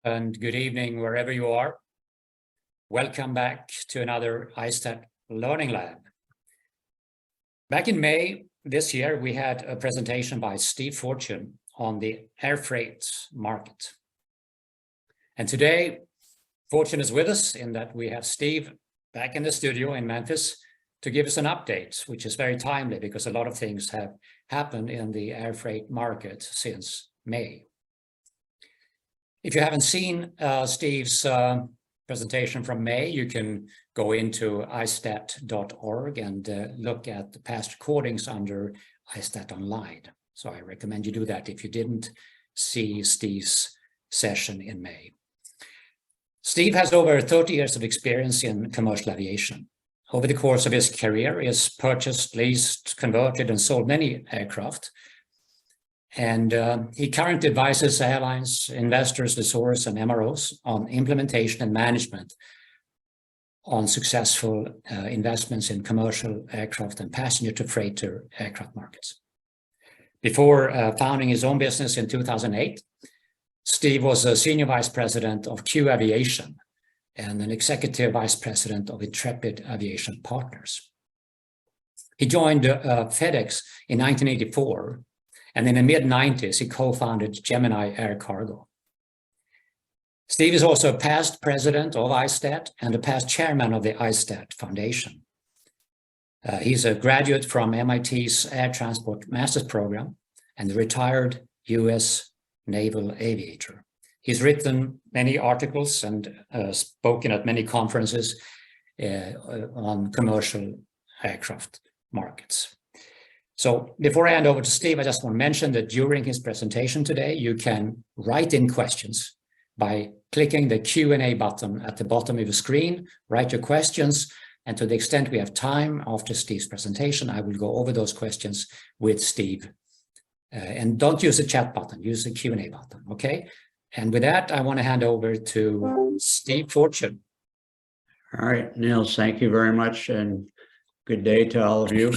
And good evening wherever you are. Welcome back to another ISTAT Learning Lab. Back in May this year, we had a presentation by Steve Fortune on the air freight market. And today, Fortune is with us in that we have Steve back in the studio in Memphis to give us an update, which is very timely because a lot of things have happened in the air freight market since May. If you haven't seen Steve's presentation from May, you can go into istat.org and look at the past recordings under ISTAT Online. So I recommend you do that if you didn't see Steve's session in May. Steve has over 30 years of experience in commercial aviation. Over the course of his career, he has purchased, leased, converted, and sold many aircraft. And he currently advises airlines, investors, lessors, and MROs on implementation and management on successful investments in commercial aircraft and passenger-to-freighter aircraft markets. Before founding his own business in 2008, Steve was a senior vice president of Q Aviation and an executive vice president of Intrepid Aviation Partners. He joined FedEx in 1984. And in the mid-90s, he co-founded Gemini Air Cargo. Steve is also a past president of ISTAT and a past chairman of the ISTAT Foundation. He's a graduate from MIT's Air Transport Master's Program and a retired US naval aviator. He's written many articles and spoken at many conferences on commercial aircraft markets. So before I hand over to Steve, I just want to mention that during his presentation today, you can write in questions by clicking the Q&A button at the bottom of the screen, write your questions, and to the extent we have time after Steve's presentation, I will go over those questions with Steve. And don't use the chat button, use the Q&A button, okay? And with that, I want to hand over to Steve Fortune. All right, Niels, thank you very much, and good day to all of you.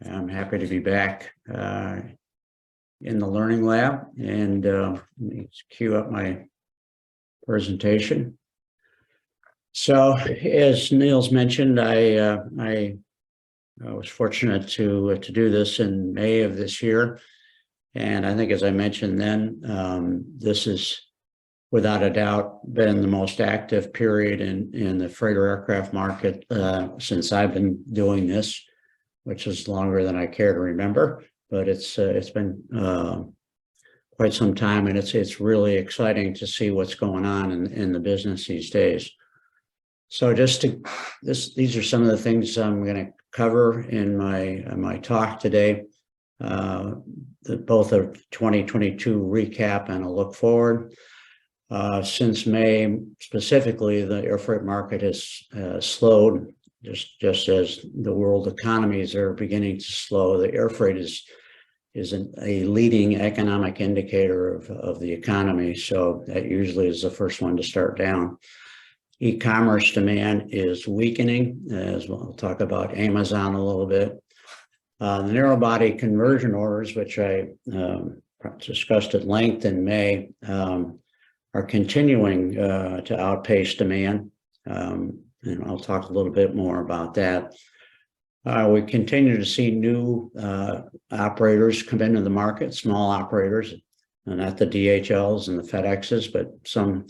I'm happy to be back in the Learning Lab, and let me cue up my presentation. So, as Niels mentioned, I was fortunate to do this in May of this year, and I think, as I mentioned then, this is without a doubt been the most active period in the freighter aircraft market since I've been doing this, which is longer than I care to remember, but it's been quite some time, and it's really exciting to see what's going on in the business these days. So these are some of the things I'm going to cover in my talk today, both a 2022 recap and a look forward. Since May, specifically, the air freight market has slowed. Just as the world economies are beginning to slow, the air freight is a leading economic indicator of the economy. So that usually is the first one to start down. E-commerce demand is weakening, as we'll talk about Amazon a little bit. The narrow body conversion orders, which I discussed at length in May, are continuing to outpace demand. And I'll talk a little bit more about that. We continue to see new operators come into the market, small operators, not the DHLs and the FedExes, but some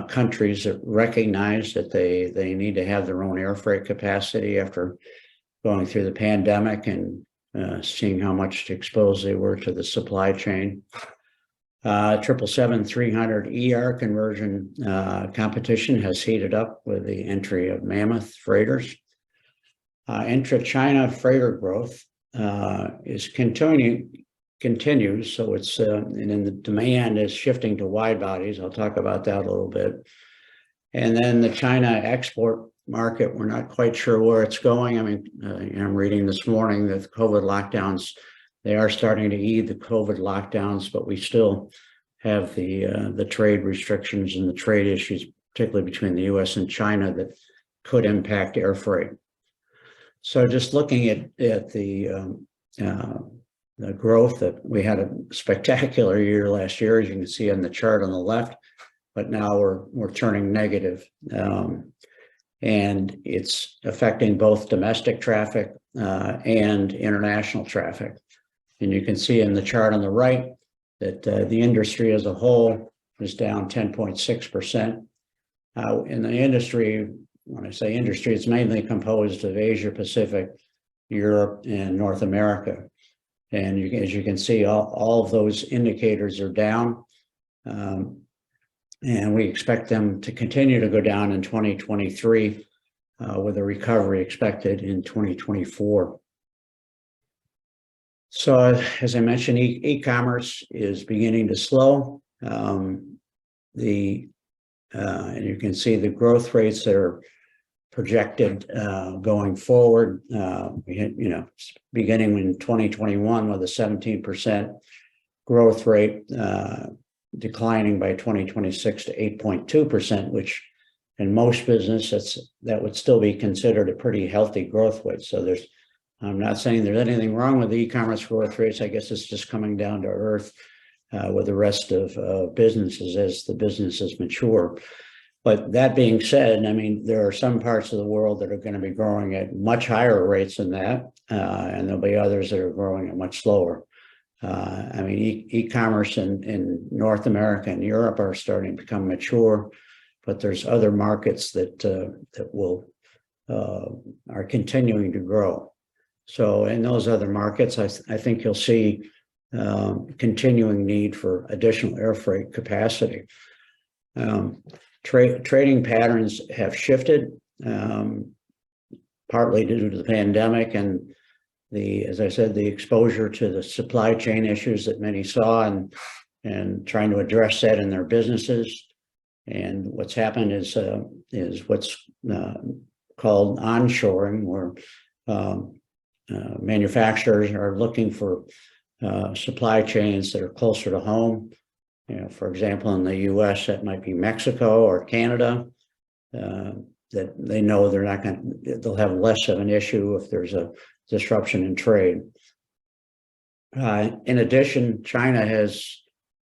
countries that recognize that they need to have their own air freight capacity after going through the pandemic and seeing how much exposed they were to the supply chain. 777-300 ER conversion competition has heated up with the entry of mammoth freighters. Intra-China freighter growth is continues, so it's and then the demand is shifting to wide bodies. I'll talk about that a little bit. And then the China export market, we're not quite sure where it's going. I mean, I'm reading this morning that the COVID lockdowns, they are starting to ease the COVID lockdowns, but we still have the trade restrictions and the trade issues, particularly between the U.S. and China, that could impact air freight. So just looking at the the growth that we had a spectacular year last year, as you can see on the chart on the left, but now we're turning negative. And it's affecting both domestic traffic and international traffic. And you can see in the chart on the right that the industry as a whole is down 10.6%. In the industry, when I say industry, it's mainly composed of Asia Pacific, Europe, and North America. And as you can see, all of those indicators are down. And we expect them to continue to go down in 2023 with a recovery expected in 2024. So as I mentioned, e-commerce is beginning to slow. And you can see the growth rates that are projected going forward. We had, beginning in 2021 with a 17% growth rate, declining by 2026 to 8.2%, which in most businesses that would still be considered a pretty healthy growth rate. So I'm not saying there's anything wrong with the e-commerce growth rates. I guess it's just coming down to earth with the rest of businesses as the businesses mature. But that being said, I mean, there are some parts of the world that are going to be growing at much higher rates than that, and there'll be others that are growing at much slower. I mean, e-commerce in North America and Europe are starting to become mature, but there's other markets that are continuing to grow. So in those other markets, I think you'll see continuing need for additional air freight capacity. Trading patterns have shifted, partly due to the pandemic and as I said, the exposure to the supply chain issues that many saw and trying to address that in their businesses. And what's happened is what's called onshoring, where manufacturers are looking for supply chains that are closer to home. For example, in the U.S., that might be Mexico or Canada, that they know they'll have less of an issue if there's a disruption in trade. In addition, China has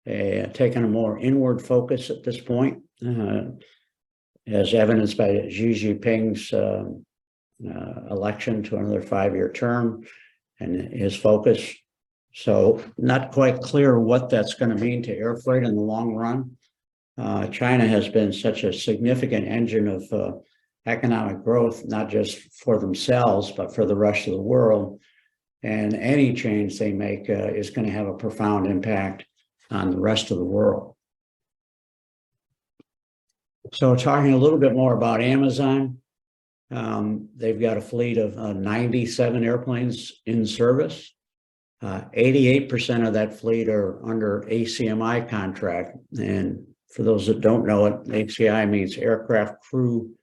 taken a more inward focus at this point, as evidenced by Xi Jinping's election to another 5-year term and his focus. So not quite clear what that's going to mean to air freight in the long run. China has been such a significant engine of economic growth, not just for themselves, but for the rest of the world. And any change they make is going to have a profound impact on the rest of the world. So talking a little bit more about Amazon, they've got a fleet of 97 airplanes in service. 88% of that fleet are under ACMI contract. And for those that don't know it, ACMI means Aircraft Crew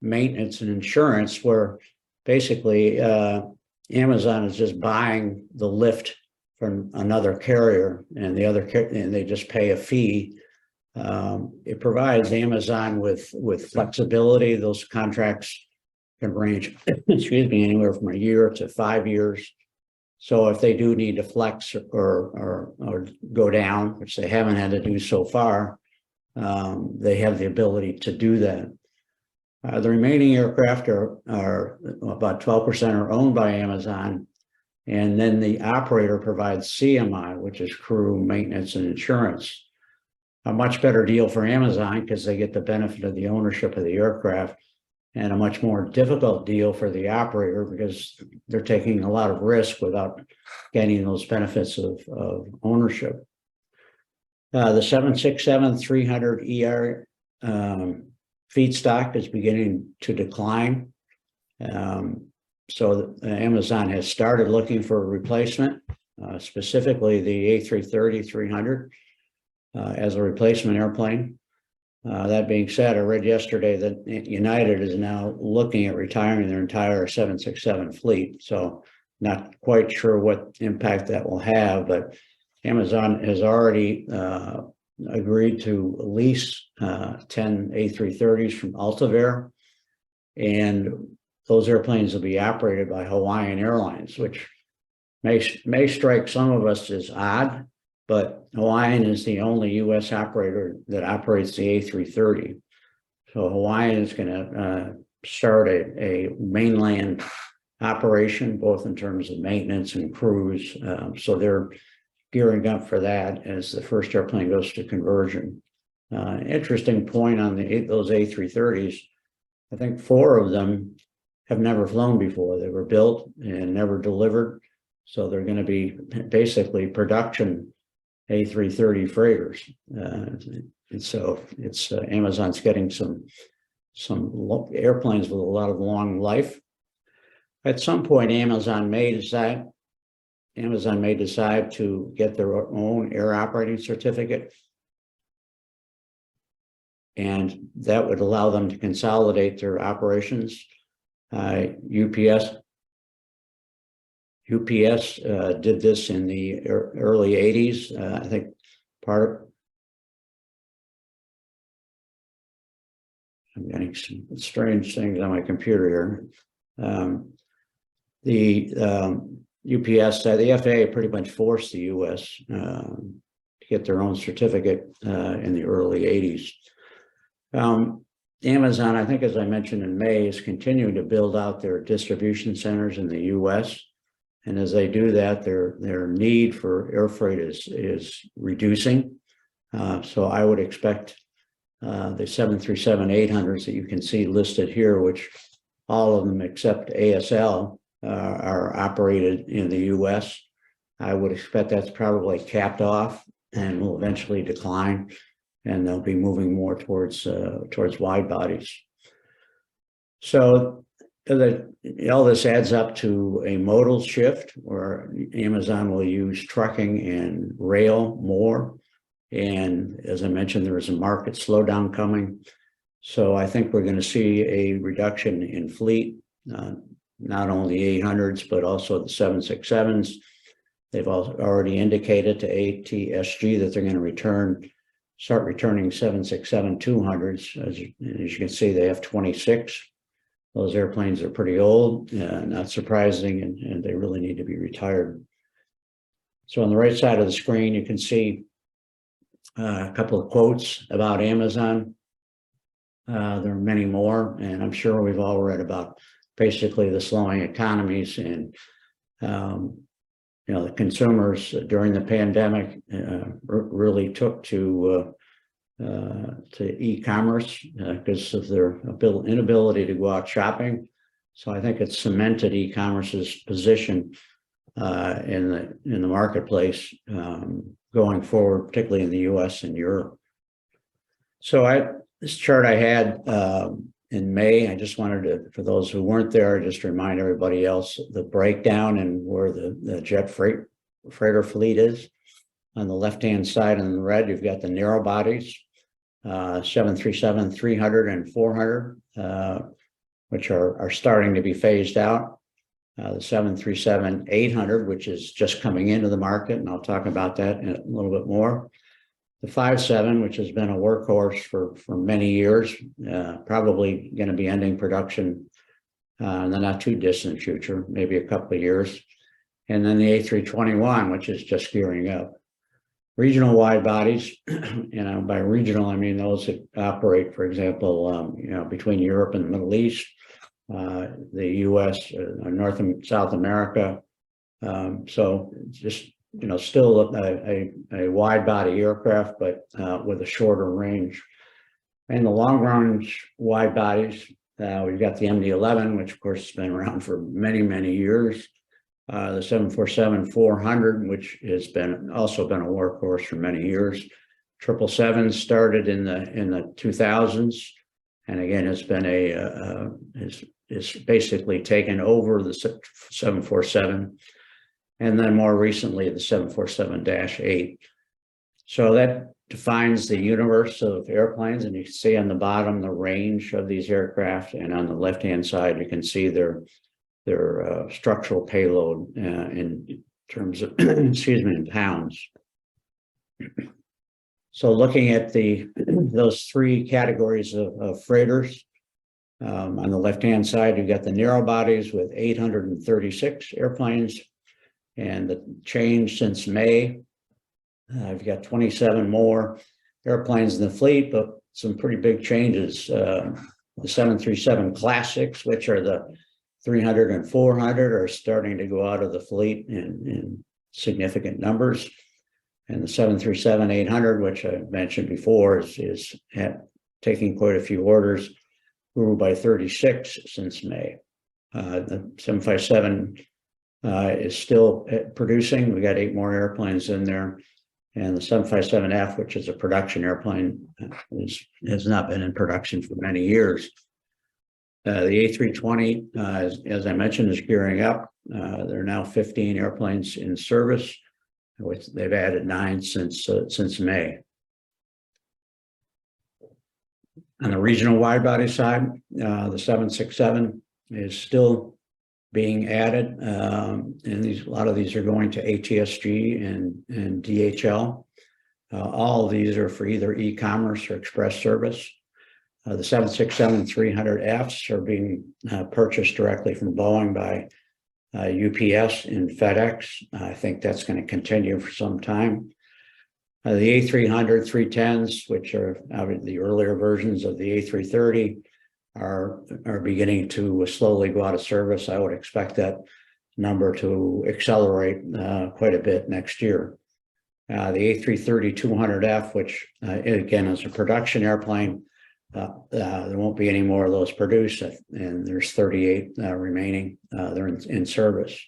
Maintenance and Insurance, where basically Amazon is just buying the lift from another carrier, and and they just pay a fee. It provides Amazon with flexibility. Those contracts can range, anywhere from a year to 5 years. So if they do need to flex or go down, which they haven't had to do so far, they have the ability to do that. The remaining aircraft are about 12% are owned by Amazon, and then the operator provides CMI, which is crew maintenance and insurance. A much better deal for Amazon because they get the benefit of the ownership of the aircraft, and a much more difficult deal for the operator because they're taking a lot of risk without getting those benefits of ownership. The 767-300ER feedstock is beginning to decline. So Amazon has started looking for a replacement, specifically the A330-300 as a replacement airplane. That being said, I read yesterday that United is now looking at retiring their entire 767 fleet. So not quite sure what impact that will have, but Amazon has already agreed to lease 10 A330s from Altivair, and those airplanes will be operated by Hawaiian Airlines, which may strike some of us as odd, but Hawaiian is the only U.S. operator that operates the A330. So Hawaiian is going to start a mainland operation, both in terms of maintenance and crews. So they're gearing up for that as the first airplane goes to conversion. Interesting point on those A330s. I think 4 of them have never flown before. They were built and never delivered. So they're going to be basically production A330 freighters. And so it's Amazon's getting some airplanes with a lot of long life. At some point, Amazon may decide to get their own air operating certificate. And that would allow them to consolidate their operations. UPS did this in the early 80s. I think I'm getting some strange things on my computer here. UPS, the FAA pretty much forced the US to get their own certificate in the early 80s. Amazon, I think, as I mentioned in May, is continuing to build out their distribution centers in the US. And as they do that, their need for air freight is reducing. So I would expect the 737-800s that you can see listed here, which all of them except ASL are operated in the US. I would expect that's probably capped off and will eventually decline, and they'll be moving more towards wide bodies. So all this adds up to a modal shift where Amazon will use trucking and rail more. And as I mentioned, there is a market slowdown coming. So I think we're going to see a reduction in fleet, not only 800s, but also the 767s. They've already indicated to ATSG that they're going to start returning 767-200s. As you can see, they have 26. Those airplanes are pretty old, not surprising, and they really need to be retired. So on the right side of the screen, you can see a couple of quotes about Amazon. There are many more, and I'm sure we've all read about basically the slowing economies and the consumers during the pandemic really took to e-commerce because of their inability to go out shopping. So I think it's cemented e-commerce's position in the marketplace going forward, particularly in the US and Europe. So this chart I had in May, I just wanted to, for those who weren't there, just remind everybody else the breakdown and where the jet freighter fleet is. On the left-hand side in the red, you've got the narrow bodies, 737-300 and 400, which are starting to be phased out. The 737-800, which is just coming into the market, and I'll talk about that in a little bit more. The 57, which has been a workhorse for many years, probably going to be ending production in the not too distant future, maybe a couple of years. And then the A321, which is just gearing up. Regional wide bodies, by regional, I mean those that operate, for example, between Europe and the Middle East, the US, North and South America. So just, still a wide body aircraft, but with a shorter range. And the long range wide bodies, we've got the MD-11, which of course has been around for many, many years. The 747-400, which has also been a workhorse for many years. 777 started in the 2000s, and again has been is basically taken over the 747, and then more recently the 747-8. So that defines the universe of airplanes, and you can see on the bottom the range of these aircraft, and on the left-hand side you can see their structural payload in terms of, in pounds. So looking at those three categories of freighters, on the left-hand side, you've got the narrow bodies with 836 airplanes. And the change since May, I've got 27 more airplanes in the fleet, but some pretty big changes. The 737 Classics, which are the 300 and 400, are starting to go out of the fleet in significant numbers. And the 737-800, which I mentioned before, is taking quite a few orders, grew by 36 since May. The 757 is still producing. We got 8 more airplanes in there. And the 757F, which is a production airplane, has not been in production for many years. The A320, as I mentioned, is gearing up. There are now 15 airplanes in service, which they've added 9 since May. On the regional wide-body side, the 767 is still being added, and a lot of these are going to ATSG and DHL. All of these are for either e-commerce or express service. The 767-300Fs are being purchased directly from Boeing by UPS and FedEx. I think that's going to continue for some time. The A300 310s, which are the earlier versions of the A330, are beginning to slowly go out of service. I would expect that number to accelerate quite a bit next year. The A330-200F, which again is a production airplane, there won't be any more of those produced, and there's 38 remaining. They're in service.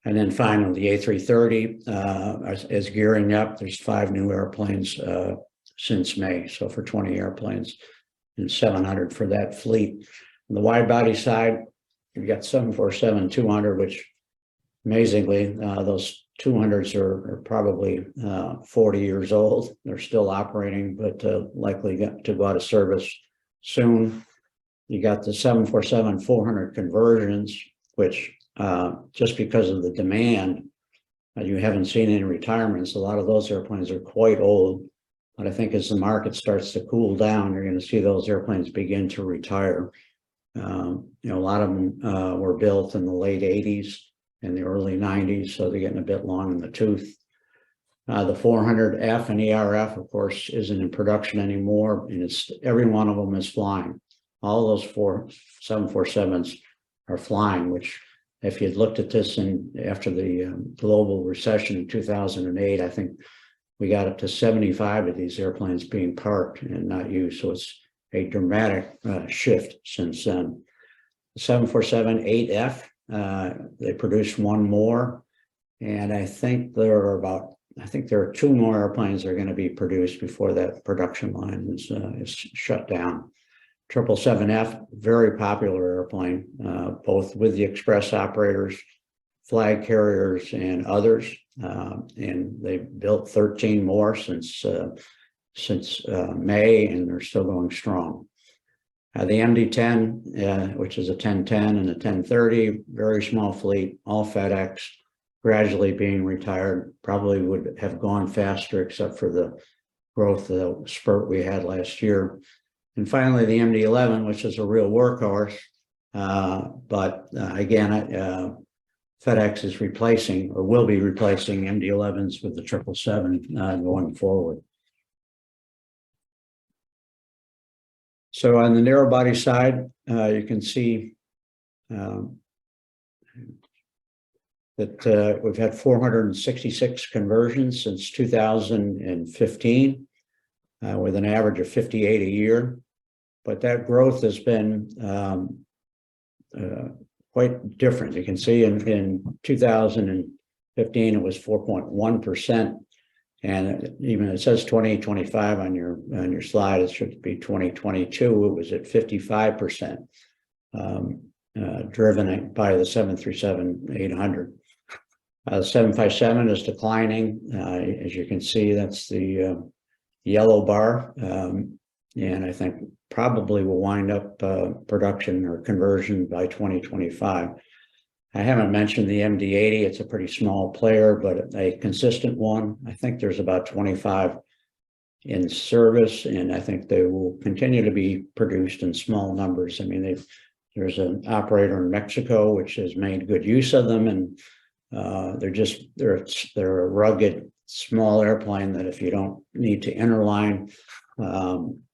And then finally, the A330 is gearing up. There's 5 new airplanes since May, so for 20 airplanes. And 700 for that fleet. On the wide body side, you've got 747-200, which amazingly, those 200s are probably 40 years old. They're still operating, but likely to go out of service soon. You got the 747-400 conversions, which just because of the demand, you haven't seen any retirements. A lot of those airplanes are quite old. But I think as the market starts to cool down, you're going to see those airplanes begin to retire. A lot of them were built in the late 80s and the early 90s, so they're getting a bit long in the tooth. The 400F and ERF, of course, isn't in production anymore, and every one of them is flying. All those 747s are flying, which if you'd looked at this after the global recession in 2008, I think we got up to 75 of these airplanes being parked and not used. So it's a dramatic shift since then. The 747-8F, they produced 1 more. And I think there are 2 more airplanes that are going to be produced before that production line is shut down. 777F, very popular airplane, both with the express operators, flag carriers, and others. And they built 13 more since May, and they're still going strong. The MD-10, which is a 1010 and a 1030, very small fleet, all FedEx, gradually being retired. Probably would have gone faster except for the growth, the spurt we had last year. And finally, the MD-11, which is a real workhorse, but again, FedEx is replacing or will be replacing MD-11s with the 777 going forward. So on the narrow body side, you can see that we've had 466 conversions since 2015, with an average of 58 a year. But that growth has been quite different. You can see in 2015, it was 4.1%. And even it says 2025 on your slide, it should be 2022. It was at 55%, driven by the 737-800. The 757 is declining. As you can see, that's the yellow bar. And I think probably will wind up production or conversion by 2025. I haven't mentioned the MD-80. It's a pretty small player, but a consistent one. I think there's about 25 in service, and I think they will continue to be produced in small numbers. I mean, there's an operator in Mexico which has made good use of them, and They're a rugged, small airplane that if you don't need to interline,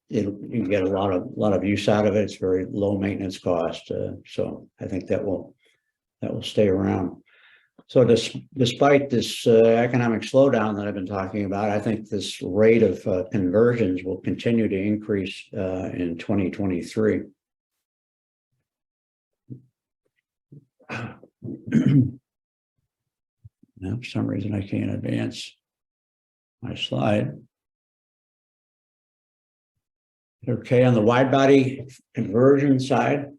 you can get a lot of use out of it. It's very low maintenance cost. So I think that will stay around. So despite this economic slowdown that I've been talking about, I think this rate of conversions will continue to increase in 2023. Now, for some reason, I can't advance my slide. Okay, on the wide body conversion side,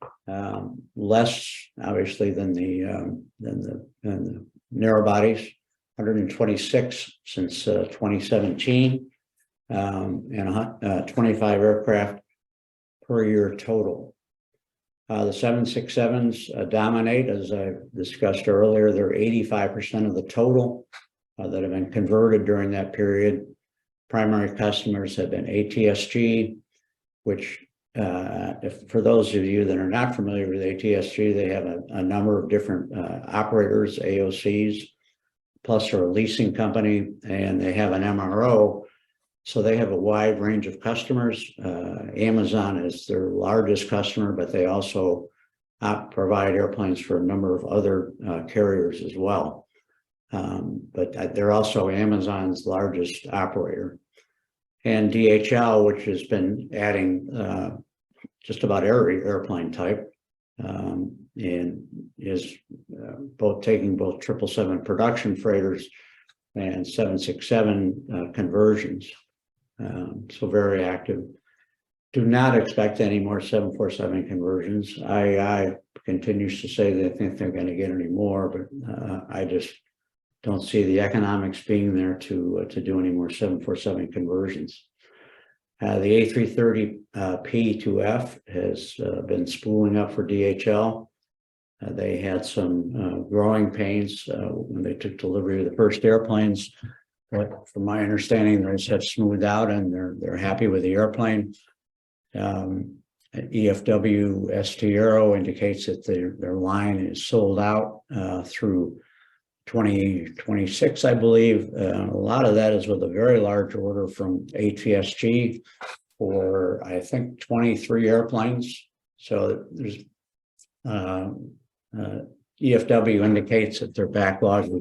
less obviously than the narrow bodies, 126 since 2017, and 25 aircraft per year total. The 767s dominate, as I discussed earlier. They're 85% of the total that have been converted during that period. Primary customers have been ATSG, which for those of you that are not familiar with ATSG, they have a number of different operators, AOCs, plus they're a leasing company, and they have an MRO. So they have a wide range of customers. Amazon is their largest customer, but they also provide airplanes for a number of other carriers as well. But they're also Amazon's largest operator. And DHL, which has been adding just about every airplane type, and is taking both 777 production freighters and 767 conversions. So very active. Do not expect any more 747 conversions. I continues to say they think they're going to get any more, but I just don't see the economics being there to do any more 747 conversions. The A330 P2F has been spooling up for DHL. They had some growing pains when they took delivery of the first airplanes, but from my understanding, those have smoothed out and they're happy with the airplane. EFW ST Aero indicates that their line is sold out through 2026, I believe. A lot of that is with a very large order from ATSG for, I think, 23 airplanes. So there's EFW indicates that their backlog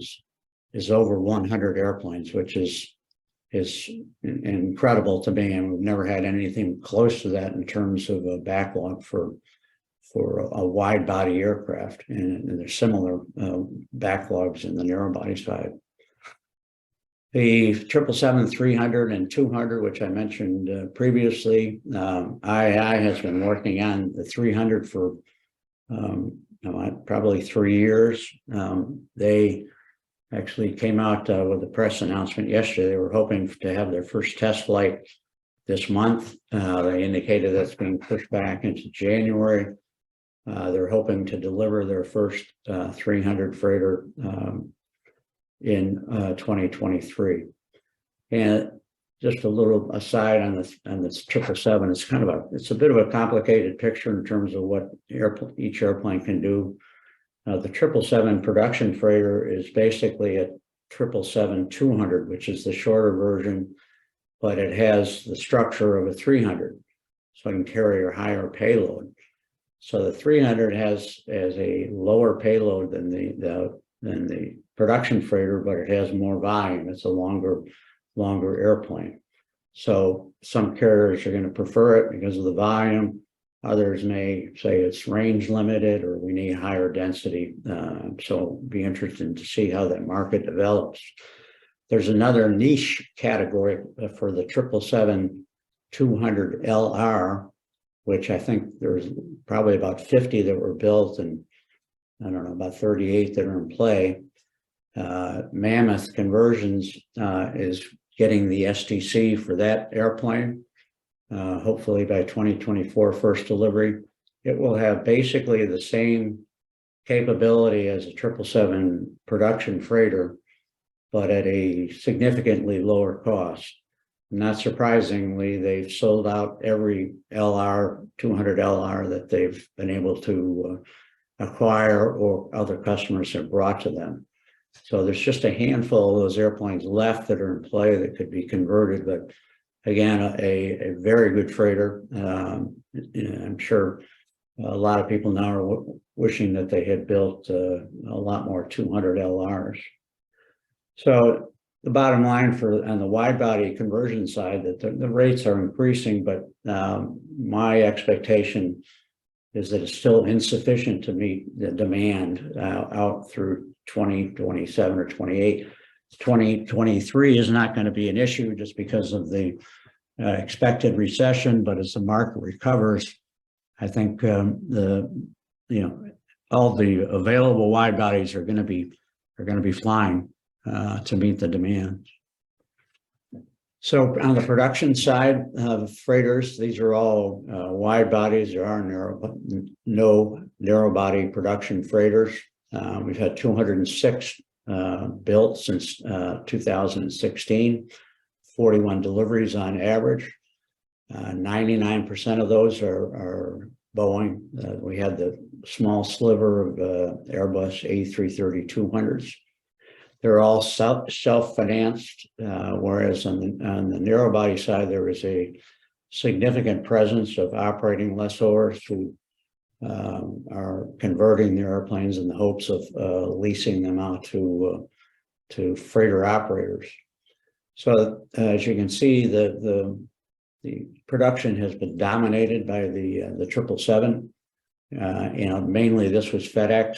is over 100 airplanes, which is incredible to me, and we've never had anything close to that in terms of a backlog for a wide body aircraft, and there's similar backlogs in the narrow body side. The 777-300 and 200, which I mentioned previously, IAI has been working on the 300 for probably 3 years. They actually came out with a press announcement yesterday. They were hoping to have their first test flight this month. They indicated that's being pushed back into January. They're hoping to deliver their first 300 freighter in 2023. And just a little aside on this 777, it's a bit of a complicated picture in terms of what each airplane can do. The 777 production freighter is basically a 777-200, which is the shorter version, but it has the structure of a 300, so it can carry a higher payload. So the 300 has a lower payload than the production freighter, but it has more volume. It's a longer airplane. So some carriers are going to prefer it because of the volume. Others may say it's range limited or we need higher density. So it'll be interesting to see how that market develops. There's another niche category for the 777-200LR, which I think there's probably about 50 that were built, and I don't know, about 38 that are in play. Mammoth Conversions is getting the STC for that airplane. Hopefully by 2024 first delivery. It will have basically the same capability as a 777 production freighter, but at a significantly lower cost. Not surprisingly, they've sold out every 200 LR that they've been able to acquire or other customers have brought to them. So there's just a handful of those airplanes left that are in play that could be converted, but again, a very good freighter. I'm sure a lot of people now are wishing that they had built a lot more 200 LRs. So the bottom line on the wide body conversion side, that the rates are increasing, but my expectation is that it's still insufficient to meet the demand out through 2027 or 28. 2023 is not going to be an issue just because of the expected recession, but as the market recovers, I think all the available wide bodies are going to be flying to meet the demand. So on the production side of freighters, these are all wide bodies. There are no narrow body production freighters. We've had 206 built since 2016, 41 deliveries on average. 99% of those are Boeing. We had the small sliver of Airbus A330-200s. They're all self-financed, whereas on the narrow body side, there is a significant presence of operating lessors who are converting their airplanes in the hopes of leasing them out to freighter operators. So as you can see, the production has been dominated by the 777. Mainly this was FedEx,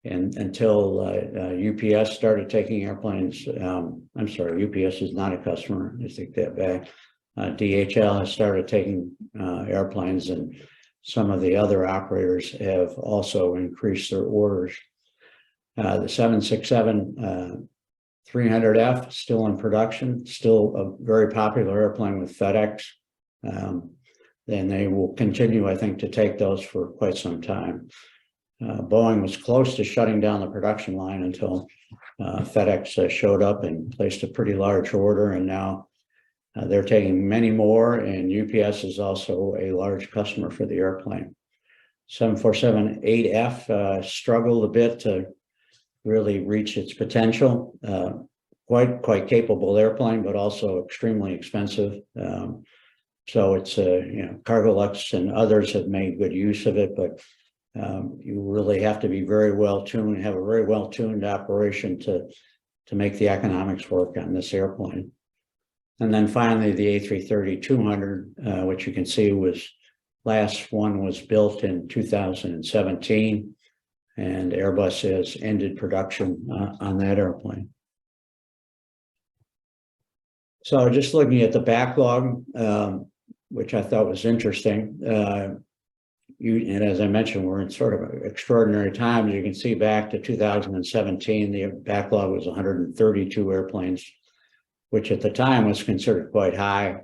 and until UPS started taking airplanes. I'm sorry, UPS is not a customer. I take that back. DHL has started taking airplanes, and some of the other operators have also increased their orders. The 767 300F still in production, still a very popular airplane with FedEx. And they will continue, I think, to take those for quite some time. Boeing was close to shutting down the production line until FedEx showed up and placed a pretty large order, and now they're taking many more, and UPS is also a large customer for the airplane. 747-8F struggled a bit to really reach its potential. Quite capable airplane, but also extremely expensive. So it's Cargolux and others have made good use of it, but you really have to be very well tuned, have a very well tuned operation to make the economics work on this airplane. And then finally, the A330-200, which you can see last one was built in 2017, and Airbus has ended production on that airplane. So just looking at the backlog, which I thought was interesting, and as I mentioned, we're in sort of extraordinary times. You can see back to 2017, the backlog was 132 airplanes, which at the time was considered quite high.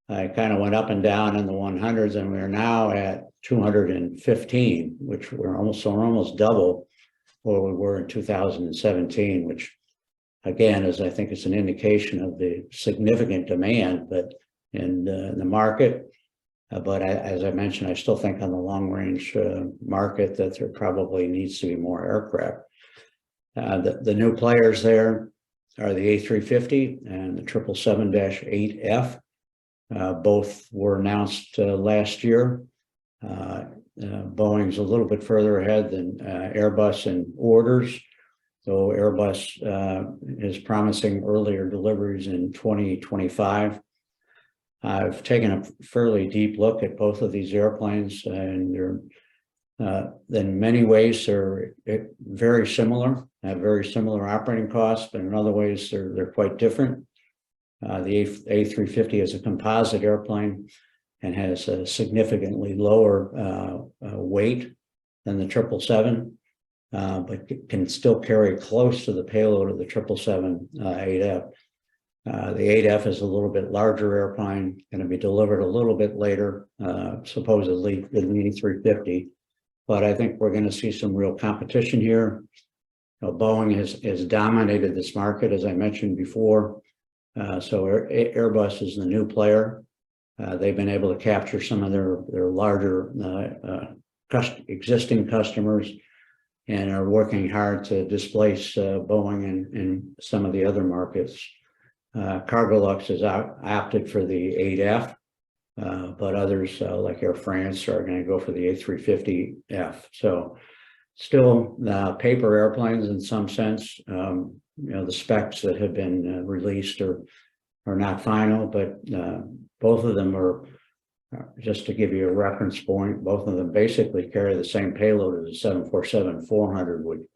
It kind of went up and down in the 100s, and we're now at 215, which we're almost double where we were in 2017, which again I think it's an indication of the significant demand in the market. But as I mentioned, I still think on the long range market that there probably needs to be more aircraft. The new players there are the A350 and the 777-8F. Both were announced last year. Boeing's a little bit further ahead than Airbus in orders, though Airbus is promising earlier deliveries in 2025. I've taken a fairly deep look at both of these airplanes, and they're in many ways they're very similar, have very similar operating costs, but in other ways they're quite different. The A350 is a composite airplane and has a significantly lower weight than the 777, but can still carry close to the payload of the 777-8F. The 8F is a little bit larger airplane, going to be delivered a little bit later, supposedly, than the A350. But I think we're going to see some real competition here. Boeing has dominated this market, as I mentioned before. So Airbus is the new player. They've been able to capture some of their larger existing customers. and are working hard to displace Boeing in some of the other markets. Cargolux has opted for the 8F, but others like Air France are going to go for the A350F. So still paper airplanes in some sense. The specs that have been released are not final, but both of them are, just to give you a reference point, both of them basically carry the same payload as the 747-400 with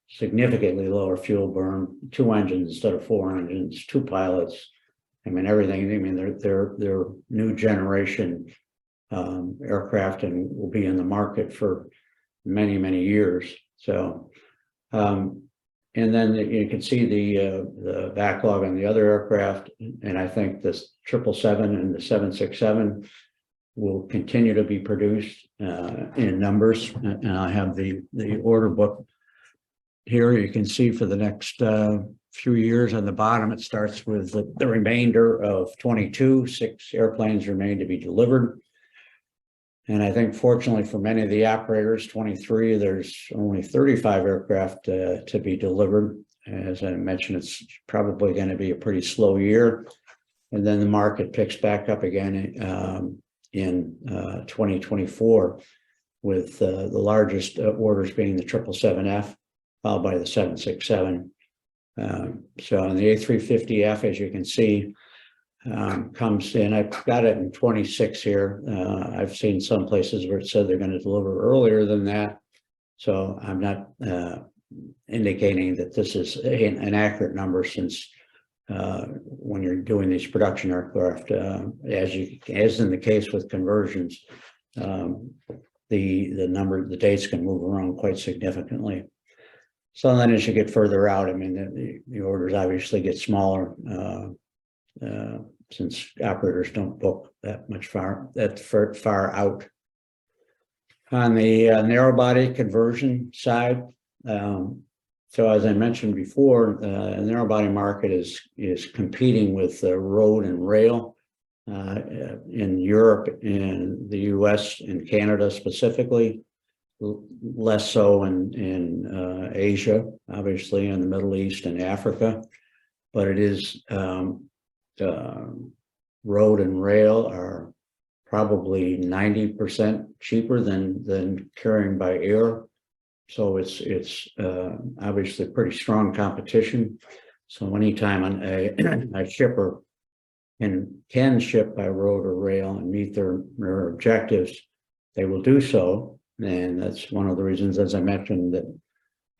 significantly lower fuel burn, 2 engines instead of 4 engines, 2 pilots. I mean, everything. I mean, they're new generation aircraft and will be in the market for many, many years. So, and then you can see the backlog on the other aircraft, and I think this 777 and the 767 will continue to be produced in numbers. And I have the order book here. You can see for the next few years on the bottom, it starts with the remainder of 22, 6 airplanes remain to be delivered. And I think fortunately for many of the operators, 23, there's only 35 aircraft to be delivered. As I mentioned, it's probably going to be a pretty slow year. And then the market picks back up again in 2024 with the largest orders being the 777F, followed by the 767. So on the A350F, as you can see, comes in. I've got it in 26 here. I've seen some places where it said they're going to deliver earlier than that. So I'm not indicating that this is an accurate number, since when you're doing these production aircraft, as in the case with conversions, the dates can move around quite significantly. So then as you get further out, I mean, the orders obviously get smaller, since operators don't book that far out. On the narrow body conversion side, so as I mentioned before, the narrow body market is competing with road and rail in Europe, in the US, and Canada specifically, less so in Asia, obviously, in the Middle East and Africa, but it is road and rail are probably 90% cheaper than carrying by air. So it's obviously pretty strong competition. So anytime a shipper can ship by road or rail and meet their objectives, they will do so. And that's one of the reasons, as I mentioned, that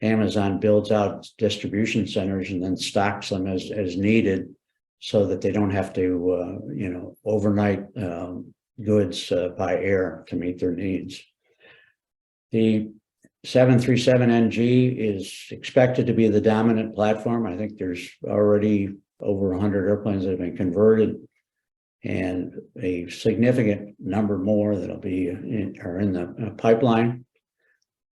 Amazon builds out distribution centers and then stocks them as needed, so that they don't have to, overnight goods by air to meet their needs. The 737NG is expected to be the dominant platform. I think there's already over 100 airplanes that have been converted, and a significant number more that'll be are in the pipeline.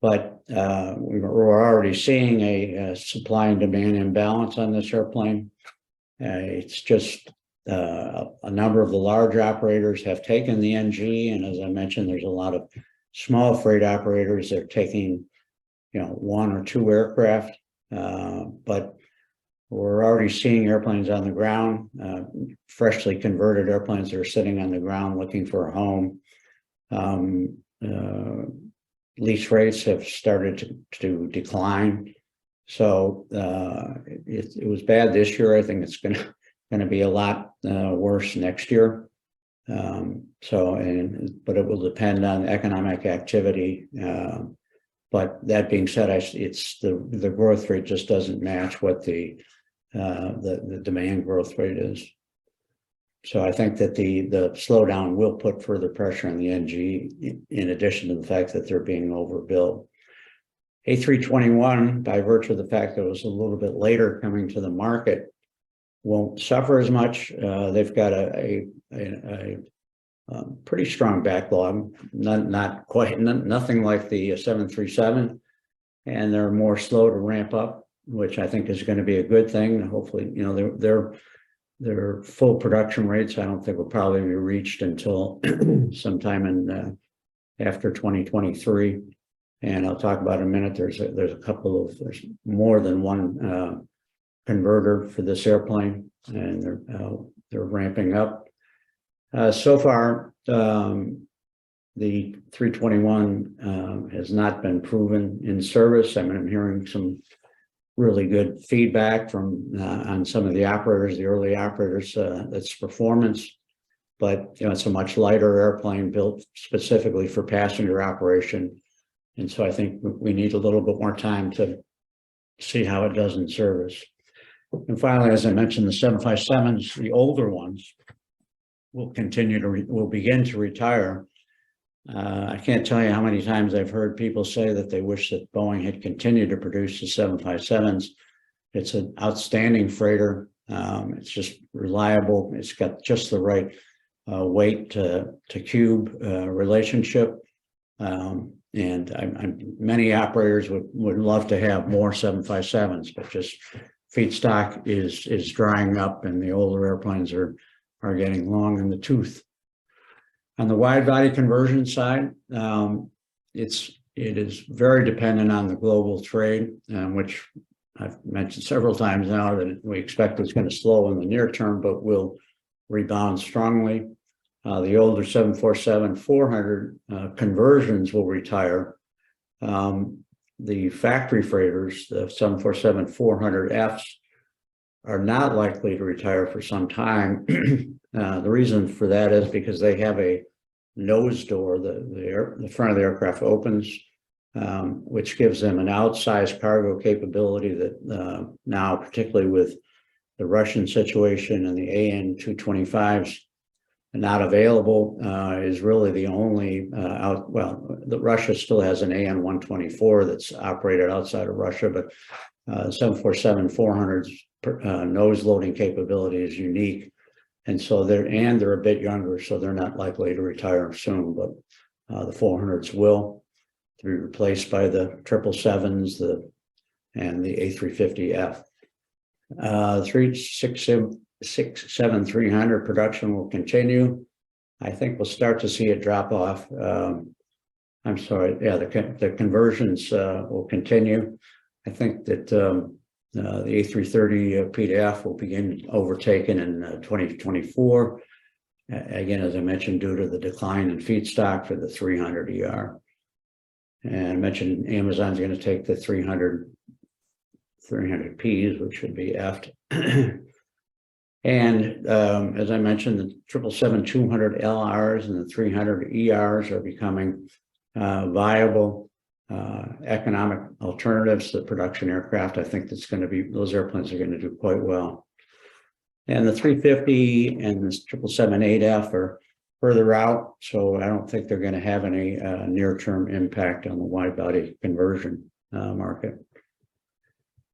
But we're already seeing a supply and demand imbalance on this airplane. It's just a number of the large operators have taken the NG, and as I mentioned, there's a lot of small freight operators that are taking, 1 or 2 aircraft. But we're already seeing airplanes on the ground, freshly converted airplanes that are sitting on the ground looking for a home. Lease rates have started to decline. So it was bad this year. I think it's going to be a lot worse next year. But it will depend on economic activity. But that being said, it's the growth rate just doesn't match what the demand growth rate is. So I think that the slowdown will put further pressure on the NG, in addition to the fact that they're being overbuilt. A321, by virtue of the fact that it was a little bit later coming to the market, won't suffer as much. They've got a pretty strong backlog, nothing like the 737, and they're more slow to ramp up, which I think is going to be a good thing. Hopefully, their full production rates, I don't think will probably be reached until sometime in after 2023. And I'll talk about in a minute. There's there's more than one converter for this airplane, and they're ramping up. So far, the 321 has not been proven in service. I mean, I'm hearing some really good feedback from on some of the operators, the early operators, its performance. But it's a much lighter airplane built specifically for passenger operation, and so I think we need a little bit more time to see how it does in service. And finally, as I mentioned, the 757s, the older ones, will begin to retire. I can't tell you how many times I've heard people say that they wish that Boeing had continued to produce the 757s. It's an outstanding freighter. It's just reliable. It's got just the right weight to cube relationship. And many operators would love to have more 757s, but just feedstock is drying up, and the older airplanes are getting long in the tooth. On the wide body conversion side, it is very dependent on the global trade, which I've mentioned several times now that we expect it's going to slow in the near term, but will rebound strongly. The older 747-400 conversions will retire. The factory freighters, the 747-400Fs, are not likely to retire for some time. The reason for that is because they have a nose door. The front of the aircraft opens, which gives them an outsized cargo capability that now, particularly with the Russian situation and the AN-225s not available, is really the only Russia still has an AN-124 that's operated outside of Russia, but 747-400's nose loading capability is unique. And so they're a bit younger, so they're not likely to retire soon, but the 400s will be replaced by the 777s and the A350F. 767-300 production will continue. I think we'll start to see it drop off. I'm sorry, yeah, the conversions will continue. I think that the A330 PDF will begin overtaken in 2024. Again, as I mentioned, due to the decline in feedstock for the 300 ER. And I mentioned Amazon's going to take the 300Ps, which should be F'd. And as I mentioned, the 777-200 LRs and the 300 ERs are becoming viable economic alternatives to production aircraft. I think those airplanes are going to do quite well. And the 350 and the 777-8F are further out, so I don't think they're going to have any near-term impact on the wide-body conversion market.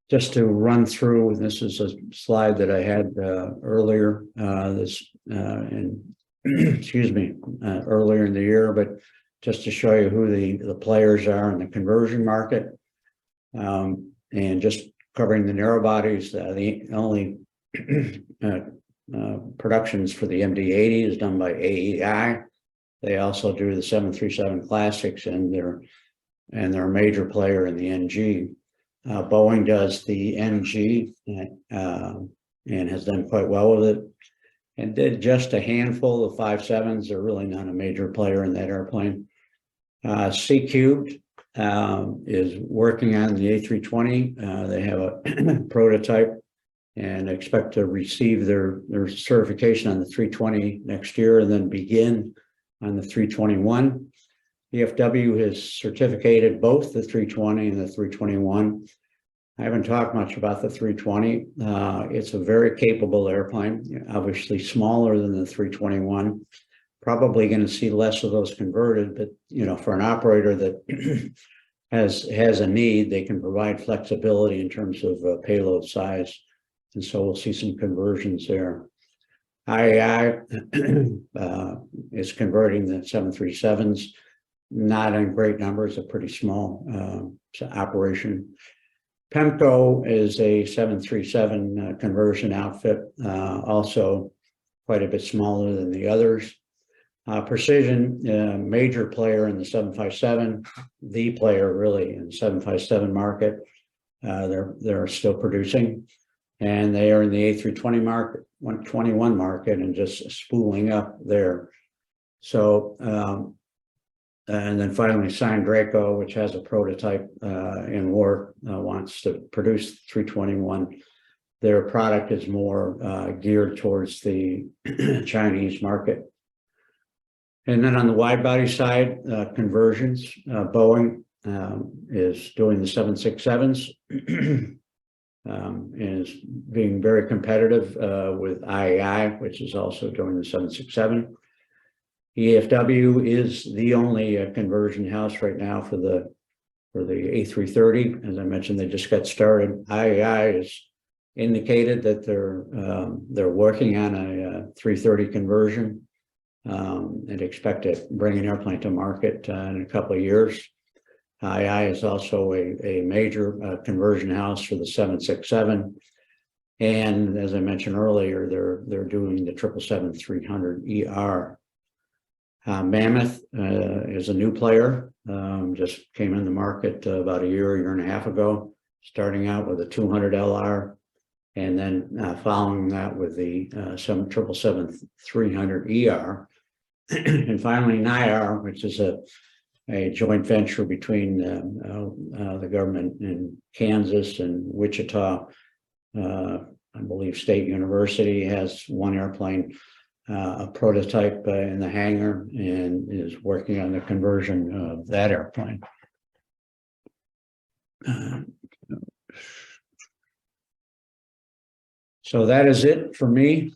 Just to run through, this is a slide that I had earlier earlier in the year, but just to show you who the players are in the conversion market, and just covering the narrow bodies. The only productions for the MD-80 is done by AEI. They also do the 737 Classics, and they're a major player in the NG. Boeing does the NG and has done quite well with it, and did just a handful of 57s. They're really not a major player in that airplane. C-Cubed is working on the A320. They have a prototype and expect to receive their certification on the 320 next year, and then begin on the 321. EFW has certificated both the 320 and the 321. I haven't talked much about the 320. It's a very capable airplane, obviously smaller than the 321. Probably going to see less of those converted, but for an operator that has a need, they can provide flexibility in terms of payload size, and so we'll see some conversions there. IAI is converting the 737s, not in great numbers, a pretty small operation. PEMCO is a 737 conversion outfit, also quite a bit smaller than the others. Precision, major player in the 757, the player really in the 757 market. They're still producing, and they are in the A320 market, 121 market, and just spooling up there. So, and then finally signed Draco, which has a prototype in work, wants to produce 321. Their product is more geared towards the Chinese market. And then on the wide body side, conversions, Boeing is doing the 767s, is being very competitive with IAI, which is also doing the 767. EFW is the only conversion house right now for the A330. As I mentioned, they just got started. IAI has indicated that they're working on a 330 conversion. And expect to bring an airplane to market in a couple of years. II is also a major conversion house for the 767. And as I mentioned earlier, they're doing the 777-300ER. Mammoth is a new player, just came in the market about a year and a half ago, starting out with a 200LR, and then following that with the 777-300ER. And finally, NIAR, which is a joint venture between the government in Kansas and Wichita, I believe State University, has one airplane, a prototype in the hangar, and is working on the conversion of that airplane. So that is it for me.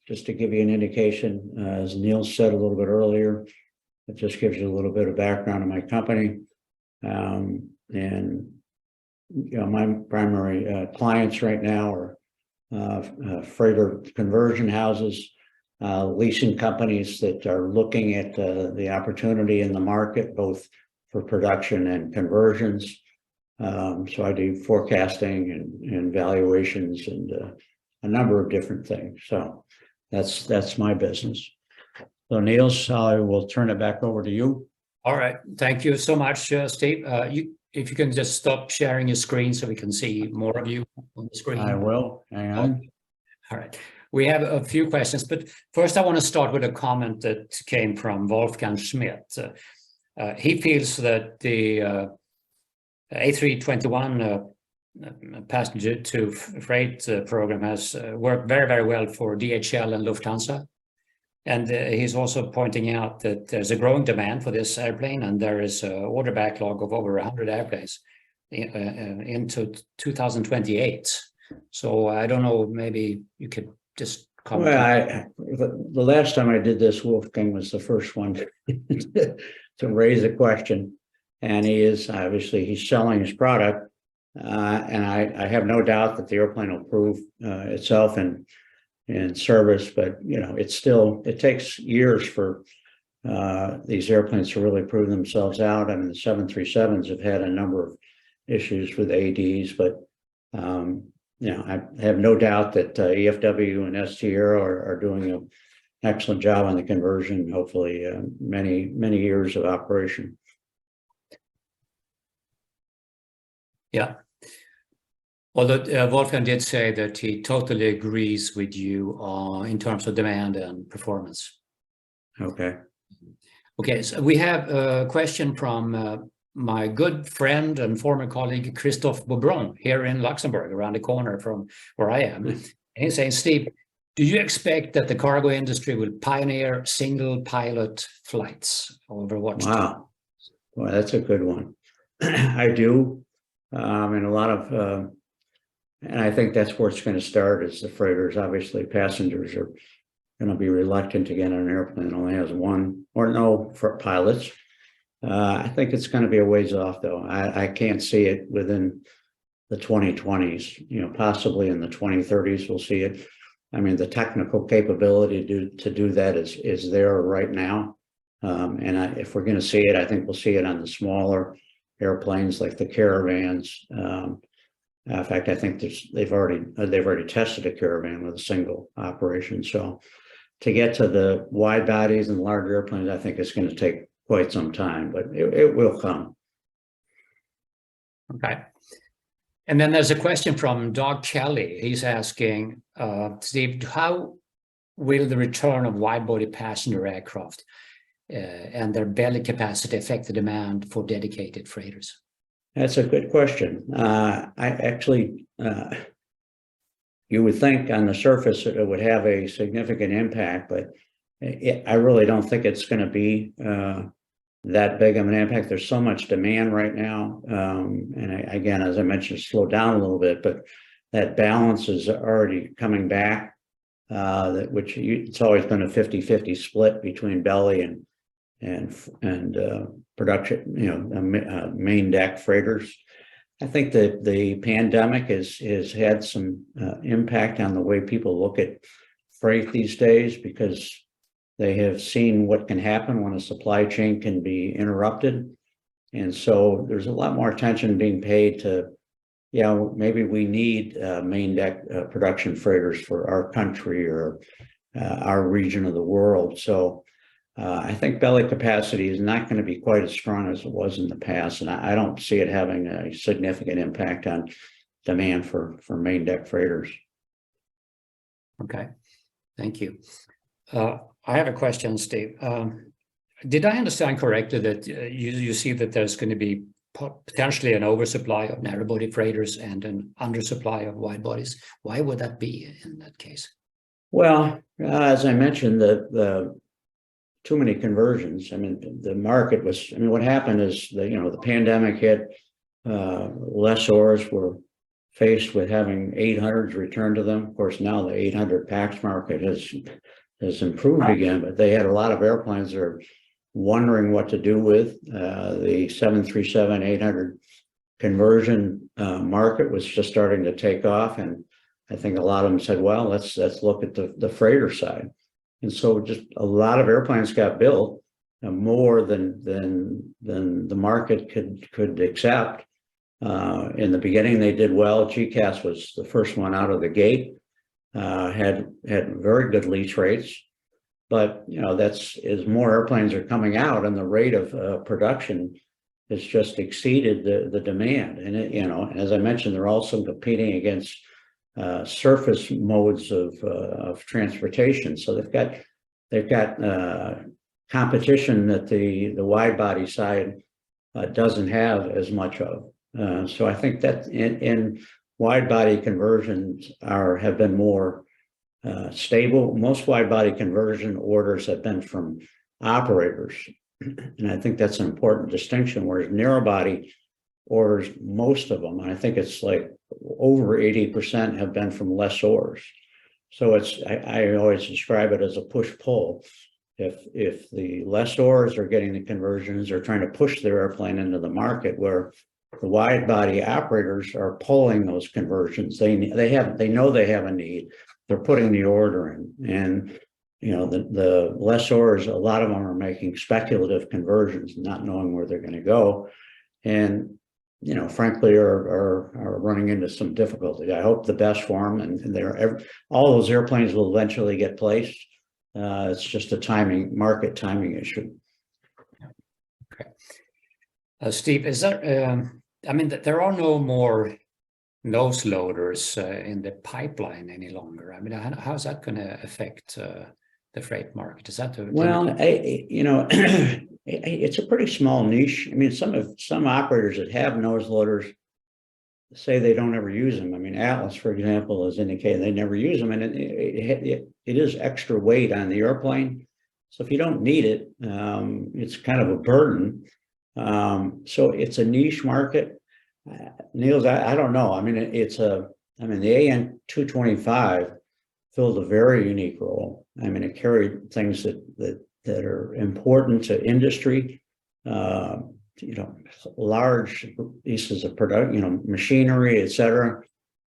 Just to give you an indication, as Neil said a little bit earlier, it just gives you a little bit of background on my company. And you know, my primary clients right now are freighter conversion houses, leasing companies that are looking at the opportunity in the market, both for production and conversions. So I do forecasting and valuations and a number of different things. So that's my business. So Niels, I will turn it back over to you. All right, thank you so much, Steve. If you can just stop sharing your screen so we can see more of you on the screen. I will. Hang on. Okay. All right. We have a few questions, but first I want to start with a comment that came from Wolfgang Schmidt. He feels that the A321 passenger to freight program has worked very, very well for DHL and Lufthansa. And he's also pointing out that there's a growing demand for this airplane, and there is an order backlog of over 100 airplanes into 2028. So I don't know, maybe you could just comment. Well, the last time I did this, Wolfgang was the first one to raise a question. And he is obviously, he's selling his product. And I have no doubt that the airplane will prove itself in service, but you know, it takes years for these airplanes to really prove themselves out. I mean, the 737s have had a number of issues with ADs, but you know, I have no doubt that EFW and STR are doing an excellent job on the conversion. Hopefully, many years of operation. Yeah. Although Wolfgang did say that he totally agrees with you in terms of demand and performance. Okay. Okay, so we have a question from my good friend and former colleague, Christophe Beaubron, here in Luxembourg, around the corner from where I am. And he's saying, Steve, do you expect that the cargo industry will pioneer single pilot flights over what? Wow. Well, that's a good one. I do. And a lot of, and I think that's where it's going to start is the freighters. Obviously, passengers are going to be reluctant to get on an airplane that only has one or no for pilots. I think it's going to be a ways off, though. I can't see it within the 2020s, you know, possibly in the 2030s, we'll see it. I mean, the technical capability to do that is there right now. And if we're going to see it, I think we'll see it on the smaller airplanes like the Caravans. In fact, I think they've already tested a Caravan with a single operation. So to get to the wide bodies and large airplanes, I think it's going to take quite some time, but it will come. Okay. And then there's a question from Doug Kelly. He's asking, Steve, how will the return of wide-body passenger aircraft and their belly capacity affect the demand for dedicated freighters? That's a good question. I actually, you would think on the surface that it would have a significant impact, but I really don't think it's going to be that big of an impact. There's so much demand right now. And again, as I mentioned, slowed down a little bit, but that balance is already coming back, it's always been a 50-50 split between belly and production, main deck freighters. I think that the pandemic has had some impact on the way people look at freight these days, because they have seen what can happen when a supply chain can be interrupted. And so there's a lot more attention being paid to, maybe we need main deck production freighters for our country or our region of the world. So I think belly capacity is not going to be quite as strong as it was in the past. And I don't see it having a significant impact on demand for main deck freighters. Okay, thank you. I have a question, Steve. Did I understand correctly that you see that there's going to be potentially an oversupply of narrow-body freighters and an undersupply of wide bodies? Why would that be in that case? Well, as I mentioned, the too many conversions. I mean, the market was. I mean, what happened is the pandemic hit. Lessors were faced with having 800s returned to them. Of course, now the 800 PAX market has improved again, but they had a lot of airplanes that are wondering what to do with. The 737-800 conversion market was just starting to take off, and I think a lot of them said, well, let's look at the freighter side. And so just a lot of airplanes got built, more than the market could accept. In the beginning, they did well. GCAS was the first one out of the gate, had very good lease rates. But that's as more airplanes are coming out, and the rate of production has just exceeded the demand. And as I mentioned, they're also competing against surface modes of transportation. So they've got competition that the wide body side doesn't have as much of. So I think that in wide body conversions have been more stable. Most wide body conversion orders have been from operators, and I think that's an important distinction. Whereas narrow body orders, most of them, and I think it's like over 80%, have been from lessors. So I always describe it as a push-pull. If the lessors are getting the conversions, they're trying to push their airplane into the market, where the wide body operators are pulling those conversions. They know they have a need. They're putting the order in, and the lessors, a lot of them are making speculative conversions, not knowing where they're going to go, and frankly are running into some difficulty. I hope the best for them, and all those airplanes will eventually get placed. It's just a market timing issue. Okay, Steve, is there? I mean, there are no more nose loaders in the pipeline any longer. I mean, how's that going to affect the freight market? Is that well? It's a pretty small niche. I mean, some operators that have nose loaders say they don't ever use them. I mean, Atlas, for example, has indicated they never use them, and it is extra weight on the airplane. So if you don't need it, it's kind of a burden. So it's a niche market. Niels, I don't know. I mean, the AN 225 filled a very unique role. I mean, it carried things that are important to industry, large pieces of production, machinery, et cetera.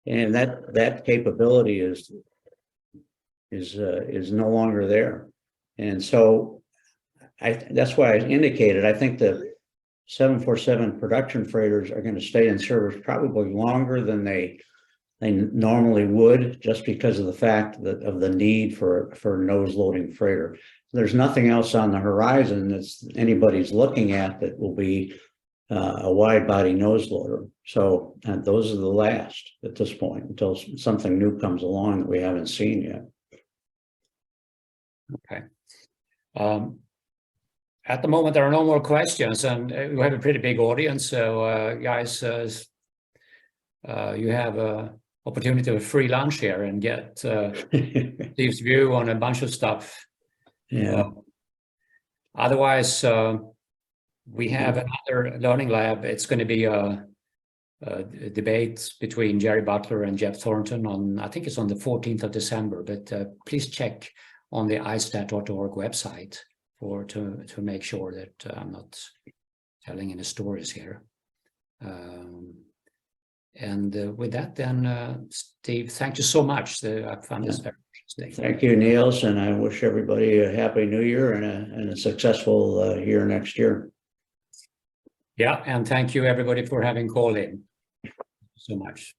And that capability is no longer there. And so that's why I indicated, I think the 747 production freighters are going to stay in service probably longer than they they normally would, just because of the fact that of the need for nose loading freighter. There's nothing else on the horizon that's anybody's looking at that will be a wide body nose loader. So those are the last at this point until something new comes along that we haven't seen yet. Okay. At the moment, there are no more questions, and we have a pretty big audience. So, guys, you have an opportunity of a free lunch here and get Steve's view on a bunch of stuff. Yeah. Otherwise, we have another learning lab. It's going to be a debate between Jerry Butler and Jeff Thornton on, I think it's on the 14th of December, but please check on the istat.org website to make sure that I'm not telling any stories here. And with that, then, Steve, thank you so much. I found this very interesting. Thank you, Niels, and I wish everybody a happy new year and a successful year next year. Yeah, and thank you everybody for having called in. Thank you so much.